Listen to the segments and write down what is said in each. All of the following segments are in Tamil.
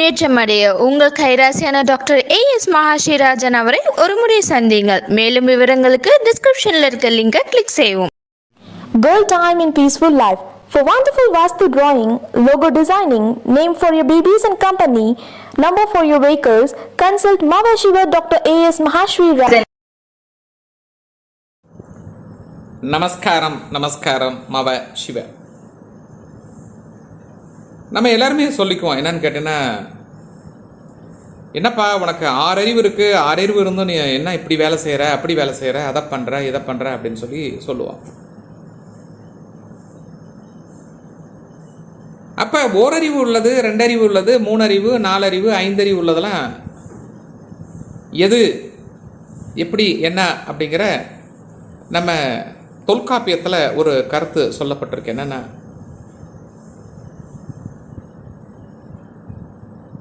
முன்னேற்றம் அடைய உங்கள் கைராசியான டாக்டர் ஏஎஸ் மகாஸ்ரீராஜன் அவரை ஒருமுறை சந்தியுங்கள். மேலும் விவரங்களுக்கு டிஸ்கிரிப்ஷனில் இருக்க லிங்கை கிளிக் செய்யவும். Build time in peaceful life. For wonderful Vastu drawing, logo designing, name for your babies and company, number for your vehicles, consult Mava Shiva Dr. A.S. Mahashri Rajan. நமஸ்காரம் மவ சிவ. நம்ம எல்லாருமே சொல்லிக்குவோம், என்னன்னு கேட்டீங்கன்னா, என்னப்பா உனக்கு 6 அறிவு இருக்குது, 6 அறிவு இருந்தும் நீ என்ன இப்படி வேலை செய்கிற, அப்படி வேலை செய்கிற, அதை பண்ணுற இதை பண்ணுற அப்படின்னு சொல்லி சொல்லுவோம். அப்போ ஓரறிவு உள்ளது, 2 அறிவு உள்ளது, 3 அறிவு, 4 அறிவு, 5 அறிவு உள்ளதெல்லாம் எது எப்படி என்ன அப்படிங்கிற நம்ம தொல்காப்பியத்தில் ஒரு கருத்து சொல்லப்பட்டிருக்கு. என்னென்னா,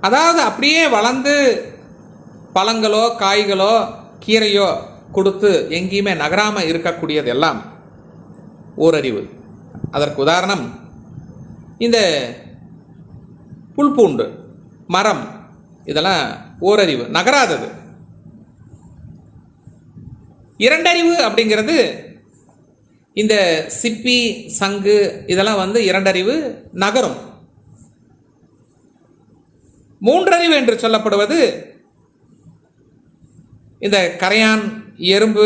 அதாவது அப்படியே வளர்ந்து பழங்களோ காய்களோ கீரையோ கொடுத்து எங்கேயுமே நகராமல் இருக்கக்கூடியது எல்லாம் ஓரறிவு. அதற்கு உதாரணம் இந்த புல் பூண்டு மரம், இதெல்லாம் ஓரறிவு, நகராதது. 2 அறிவு அப்படிங்கிறது இந்த சிப்பி சங்கு இதெல்லாம் 2 அறிவு நகரும். 3 அறிவு என்று சொல்லப்படுவது இந்த கரையான், எறும்பு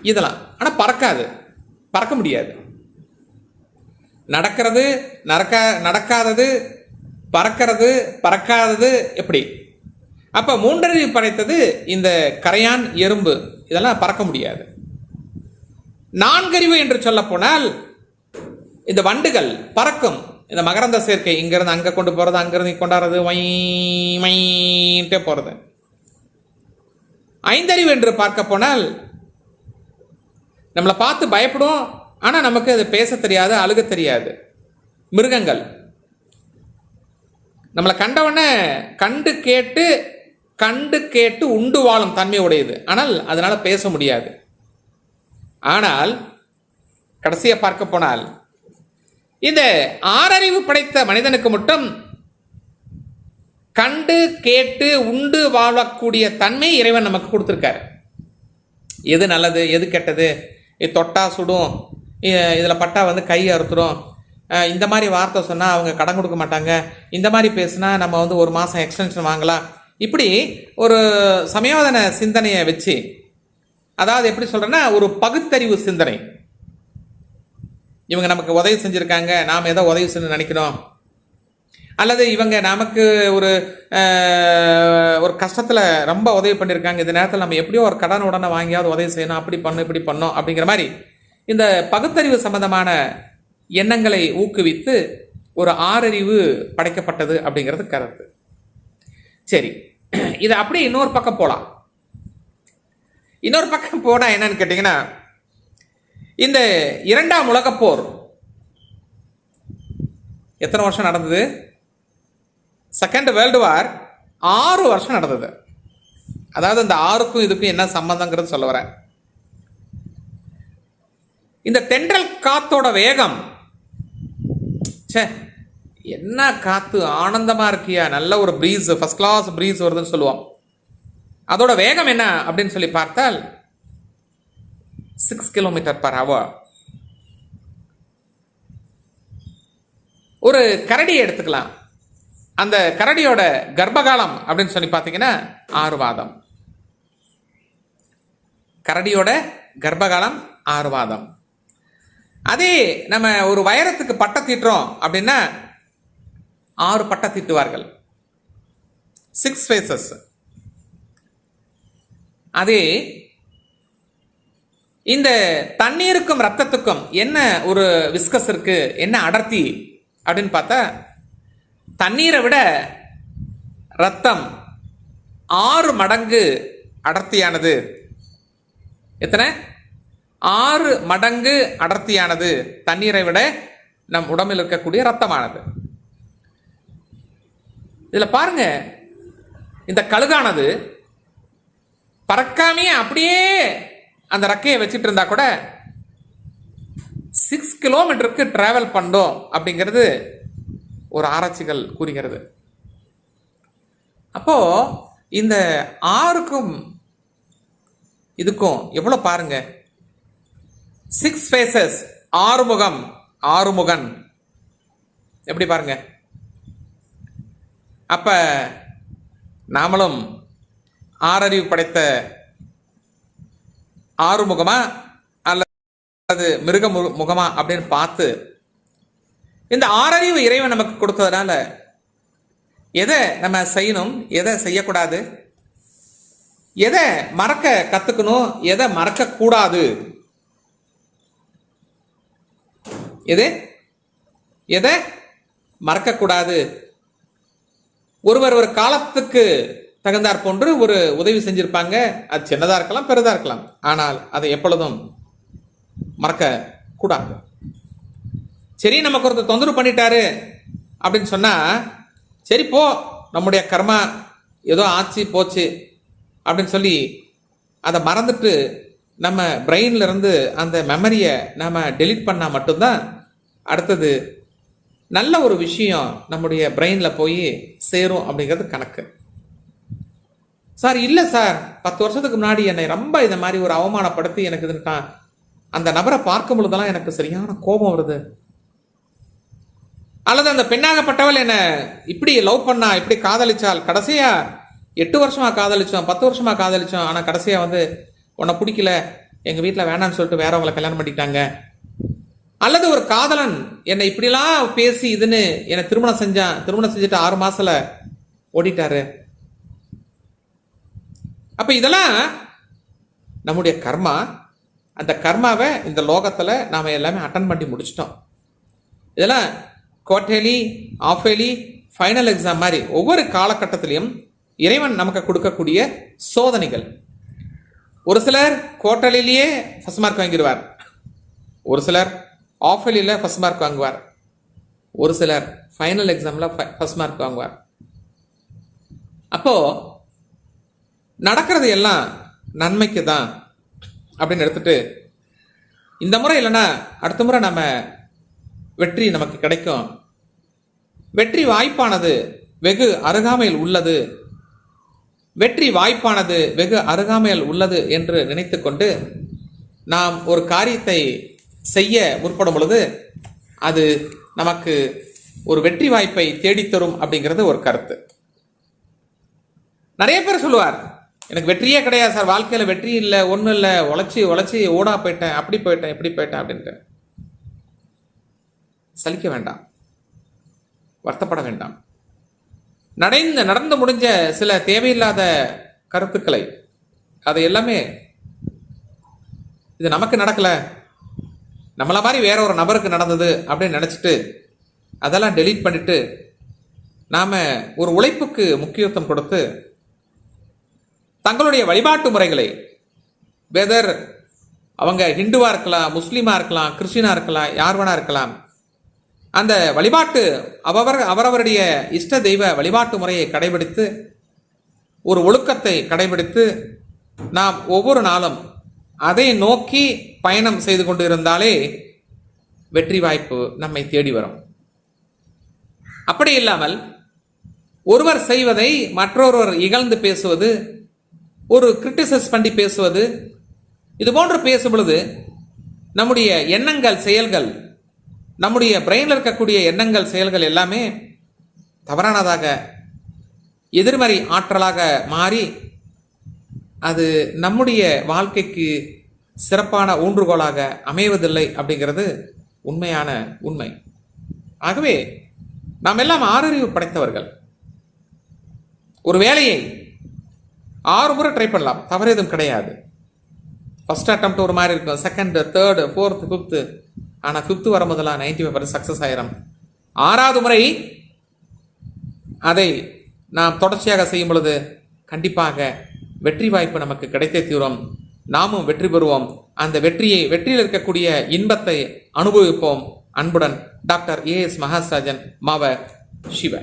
இதெல்லாம். ஆனால் பறக்க முடியாது. நடக்காதது, பறக்கிறது, பறக்காதது எப்படி? அப்போ 3 அறிவு படைத்தது இந்த கரையான், எறும்பு இதெல்லாம் பறக்க முடியாது. 4 அறிவு என்று சொல்ல போனால் இந்த வண்டுகள் பறக்கும். இந்த மகரந்த சேர்க்கை இங்கிருந்து அங்கே கொண்டு போகிறது, அங்கிருந்து கொண்டாடுறது, மைன்ட்டே போகிறது. 5 அறிவு என்று பார்க்க போனால் நம்மளை பார்த்து பயப்படும், ஆனால் நமக்கு அது பேச தெரியாது, அழுக தெரியாது. மிருகங்கள் நம்மளை கண்டவொடனே கண்டு கேட்டு உண்டு வாழும் தன்மை உடையது, ஆனால் அதனால பேச முடியாது. ஆனால் கடைசியாக பார்க்க போனால் இந்த 6 அறிவு படைத்த மனிதனுக்கு மட்டும் கண்டு கேட்டு உண்டு வாழக்கூடிய தன்மை இறைவன் நமக்கு கொடுத்துருக்காரு. எது நல்லது, எது கெட்டது, இது தொட்டா சுடும், இதில் பட்டா கை அறுத்துரும், இந்த மாதிரி வார்த்தை சொன்னால் அவங்க கடன் கொடுக்க மாட்டாங்க, இந்த மாதிரி பேசுனா நம்ம 1 மாதம் எக்ஸ்டென்ஷன் வாங்கலாம், இப்படி ஒரு சமயோதன சிந்தனையை வச்சு, அதாவது எப்படி சொல்கிறேன்னா ஒரு பகுத்தறிவு சிந்தனை. இவங்க நமக்கு உதவி செஞ்சுருக்காங்க, நாம் ஏதோ உதவி செய்ய நினைக்கணும், அல்லது இவங்க நமக்கு ஒரு கஷ்டத்தில் ரொம்ப உதவி பண்ணியிருக்காங்க, இந்த நேரத்தில் நம்ம எப்படியோ ஒரு கடன் உடனே வாங்கியாவது உதவி செய்யணும், அப்படி பண்ணணும் இப்படி பண்ணோம் அப்படிங்கிற மாதிரி இந்த பகுத்தறிவு சம்பந்தமான எண்ணங்களை ஊக்குவித்து ஒரு 6 அறிவு படைக்கப்பட்டது அப்படிங்கிறது கருத்து. சரி, இது அப்படியே இன்னொரு பக்கம் போகலாம். இன்னொரு பக்கம் போனால் என்னன்னு கேட்டிங்கன்னா, இந்த 2ஆம் உலகப்போர் எத்தனை வருஷம் நடந்தது? செகண்ட் வேர்ல்டு வார் 6 வருஷம் நடந்தது. அதாவது இந்த 6க்கும் இதுக்கும் என்ன சம்பந்தங்கிறது சொல்ல வரேன். இந்த தென்றல் காத்தோட வேகம், என்ன காத்து ஆனந்தமா இருக்கியா, நல்ல ஒரு பிரீஸ், ஃபர்ஸ்ட் கிளாஸ் பிரீஸ் வருதுன்னு சொல்லுவோம். அதோட வேகம் என்ன அப்படின்னு சொல்லி பார்த்தால் 6 km/h. ஒரு கரடியை எடுத்துக்கலாம். அந்த கரடியோட கர்ப்பகாலம் அப்படின்னு சொல்லி பார்த்தீங்கன்னா 6 மாதம். கரடியோட கர்ப்பகாலம் 6 மாதம். அதே நம்ம ஒரு வைரத்துக்கு பட்டை தீட்டுறோம் அப்படின்னா 6 பட்டை தீட்டுவார்கள், 6 phases. அதே இந்த தண்ணீருக்கும் ரத்தத்துக்கும் என்ன ஒரு விஸ்கஸ் இருக்கு, என்ன அடர்த்தி அப்படின்னு பார்த்தா, தண்ணீரை விட ரத்தம் 6 மடங்கு அடர்த்தியானது. எத்தனை? 6 மடங்கு அடர்த்தியானது தண்ணீரை விட நம் உடம்பில் இருக்கக்கூடிய ரத்தமானது. இதில் பாருங்க, இந்த கழுகானது பறக்காமையே அப்படியே அந்த ரக்கையை வச்சுட்டு இருந்தா கூட 6 கிலோமீட்டருக்கு டிராவல் பண்ணோம் அப்படிங்கிறது ஒரு ஆராய்ச்சிகள் கூறுகிறது. அப்போ இந்த 6க்கும் இதுக்கும் எவ்வளோ பாருங்க, 6 ஃபேசஸ், 6 முகம், 6 முகன். எப்படி பாருங்க. அப்ப நாமளும் 6 அறிவு படைத்த 6 முகமா அல்லது மிருக முகமா அப்படின்னு பார்த்து இந்த 6 அறிவு இறைவன் நமக்கு கொடுத்ததுனால எதை நம்ம செய்யணும், எதை செய்யக்கூடாது, எதை மறக்க கத்துக்கணும், எதை மறக்க கூடாது, எதை மறக்கக்கூடாது. ஒருவர் ஒரு காலத்துக்கு தகுந்தாற் போன்று ஒரு உதவி செஞ்சிருப்பாங்க. அது சின்னதா இருக்கலாம், பெரிதா இருக்கலாம். ஆனால் அதை எப்பொழுதும் மறக்க கூடாது. சரி, நமக்கு ஒருத்தர் தொந்தரவு பண்ணிட்டாரு அப்படின்னு சொன்னா, சரி போ, நம்முடைய கர்மா ஏதோ ஆச்சு போச்சு அப்படின்னு சொல்லி அதை மறந்துட்டு நம்ம பிரெயின்ல இருந்து அந்த மெமரியை நம்ம டெலீட் பண்ணா மட்டும்தான் அடுத்தது நல்ல ஒரு விஷயம் நம்முடைய பிரெயின்ல போய் சேரும் அப்படிங்கிறது கணக்கு. சார் இல்லை சார், 10 வருஷத்துக்கு முன்னாடி என்னை ரொம்ப இந்த மாதிரி ஒரு அவமானப்படுத்தி எனக்கு இதுட்டான், அந்த நபரை பார்க்கும் பொழுதெல்லாம் எனக்கு சரியான கோபம் வருது. அல்லது அந்த பெண்ணாகப்பட்டவள் என்ன இப்படி லவ் பண்ணா, இப்படி காதலிச்சால், கடைசியா 8 வருஷமா காதலிச்சோம், 10 வருஷமா காதலிச்சோம், ஆனா கடைசியா உன்னை பிடிக்கல, எங்க வீட்டில் வேணான்னு சொல்லிட்டு வேறவங்களை கல்யாணம் பண்ணிட்டாங்க. அல்லது ஒரு காதலன் என்னை இப்படிலாம் பேசி இதுன்னு என்னை திருமணம் செஞ்சுட்டு 6 மாசத்துல ஓடிட்டாரு. அப்ப இதெல்லாம் நம்முடைய கர்மா. அந்த கர்மாவை இந்த லோகத்துல நாம எல்லாமே அட்டன் பண்ணி முடிச்சிட்டோம். இதெல்லாம் குவார்டர்லி, ஆஃபேலி, ஃபைனல் எக்ஸாம் மாதிரி ஒவ்வொரு காலகட்டத்திலையும் இறைவன் நமக்கு கொடுக்கக்கூடிய சோதனைகள். ஒரு சிலர் குவார்டர்லிலேயே ஃபர்ஸ்ட் மார்க் வாங்கிடுவார், ஒரு சிலர் ஆஃபேலியில் ஃபர்ஸ்ட் மார்க் வாங்குவார், ஒரு சிலர் ஃபைனல் எக்ஸாமில் ஃபர்ஸ்ட் மார்க் வாங்குவார். அப்போ நடக்கிறது எல்லாம் நன்மைக்கு தான் அப்படின்னு எடுத்துட்டு, இந்த முறை இல்லைன்னா அடுத்த முறை நம்ம வெற்றி நமக்கு கிடைக்கும், வெற்றி வாய்ப்பானது வெகு அருகாமையில் உள்ளது, வெற்றி வாய்ப்பானது வெகு அருகாமையில் உள்ளது என்று நினைத்து கொண்டு நாம் ஒரு காரியத்தை செய்ய முற்படும் பொழுது அது நமக்கு ஒரு வெற்றி வாய்ப்பை தேடித்தரும் அப்படிங்கிறது ஒரு கருத்து. நிறைய பேர் சொல்லுவார், எனக்கு வெற்றியே கிடையாது சார், வாழ்க்கையில் வெற்றி இல்லை, ஒன்றும் இல்லை, உழைச்சி ஓடா போயிட்டேன், அப்படி போயிட்டேன், இப்படி போயிட்டேன் அப்படின்ட்டு. சலிக்க வேண்டாம், வருத்தப்பட வேண்டாம். நடந்து முடிஞ்ச சில தேவையில்லாத கருத்துக்களை, அதை எல்லாமே இது நமக்கு நடக்கல, நம்மள மாதிரி வேற ஒரு நபருக்கு நடந்தது அப்படின்னு நினைச்சிட்டு அதெல்லாம் டெலீட் பண்ணிட்டு நாம ஒரு உழைப்புக்கு முக்கியத்துவம் கொடுத்து தங்களுடைய வழிபாட்டு முறைகளை, வெதர் அவங்க ஹிந்துவா இருக்கலாம், முஸ்லீமா இருக்கலாம், கிறிஸ்டினா இருக்கலாம், யார் வேணா இருக்கலாம், அந்த வழிபாட்டு அவரவருடைய இஷ்ட தெய்வ வழிபாட்டு முறையை கடைபிடித்து ஒரு ஒழுக்கத்தை கடைபிடித்து நாம் ஒவ்வொரு நாளும் அதை நோக்கி பயணம் செய்து கொண்டு இருந்தாலே வெற்றி வாய்ப்பு நம்மை தேடி வரும். அப்படி இல்லாமல் ஒருவர் செய்வதை மற்றொருவர் இகழ்ந்து பேசுவது, ஒரு கிரிட்டிசைஸ் பண்ணி பேசுவது, இது போன்று பேசும் பொழுது நம்முடைய எண்ணங்கள், செயல்கள், நம்முடைய பிரெயினில் இருக்கக்கூடிய எண்ணங்கள், செயல்கள் எல்லாமே தவறானதாக, எதிர்மறை ஆற்றலாக மாறி அது நம்முடைய வாழ்க்கைக்கு சிறப்பான ஊன்றுகோலாக அமைவதில்லை அப்படிங்கிறது உண்மையான உண்மை. ஆகவே நாம் எல்லாம் 6 அறிவு படைத்தவர்கள். ஒரு வேலையை 6 முறை ட்ரை பண்ணலாம், தவறு எதுவும் கிடையாது. ஃபர்ஸ்ட் அட்டெம்ப்ட் ஒரு மாதிரி இருக்கும், செகண்ட், தேர்டு, ஃபோர்த்து, ஃபிஃப்த்து, ஆனால் 5th வரும்போதெல்லாம் 95% சக்ஸஸ் ஆயிரும். 6வது முறை அதை நாம் தொடர்ச்சியாக செய்யும் பொழுது கண்டிப்பாக வெற்றி வாய்ப்பு நமக்கு கிடைத்தே தீரும். நாமும் வெற்றி பெறுவோம். அந்த வெற்றியில் இருக்கக்கூடிய இன்பத்தை அனுபவிப்போம். அன்புடன் டாக்டர் ஏஎஸ் மகாராஜன், மாவ சிவ.